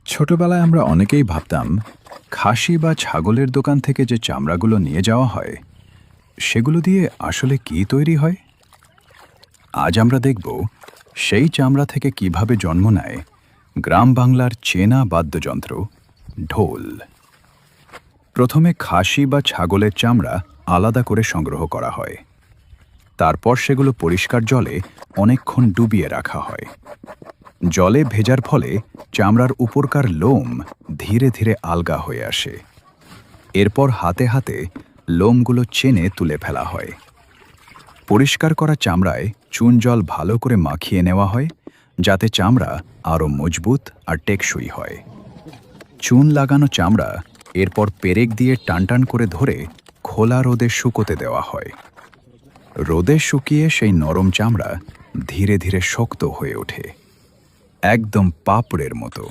ছোটবেলায় আমরা অনেকেই ভাবতাম খাসি বা ছাগলের দোকান থেকে যে চামড়াগুলো নিয়ে যাওয়া হয় সেগুলো দিয়ে আসলে কি তৈরি হয়। আজ আমরা দেখব সেই চামড়া থেকে কিভাবে জন্ম নেয় গ্রাম বাংলার চেনা বাদ্যযন্ত্র ঢোল। প্রথমে খাসি বা ছাগলের চামড়া আলাদা করে সংগ্রহ করা হয়। তারপর সেগুলো পরিষ্কার জলে অনেকক্ষণ ডুবিয়ে রাখা হয়। জলে ভেজার ফলে চামড়ার উপরকার লোম ধীরে ধীরে আলগা হয়ে আসে। এরপর হাতে হাতে লোমগুলো চেনে তুলে ফেলা হয়। পরিষ্কার করা চামড়ায় চুন জল ভালো করে মাখিয়ে নেওয়া হয়, যাতে চামড়া আরও মজবুত আর টেকসই হয়। চুন লাগানো চামড়া এরপর পেরেক দিয়ে টানটান করে ধরে খোলা রোদে শুকোতে দেওয়া হয়। রোদে শুকিয়ে সেই নরম চামড়া ধীরে ধীরে শক্ত হয়ে ওঠে, একদম পাপড়ের মতো।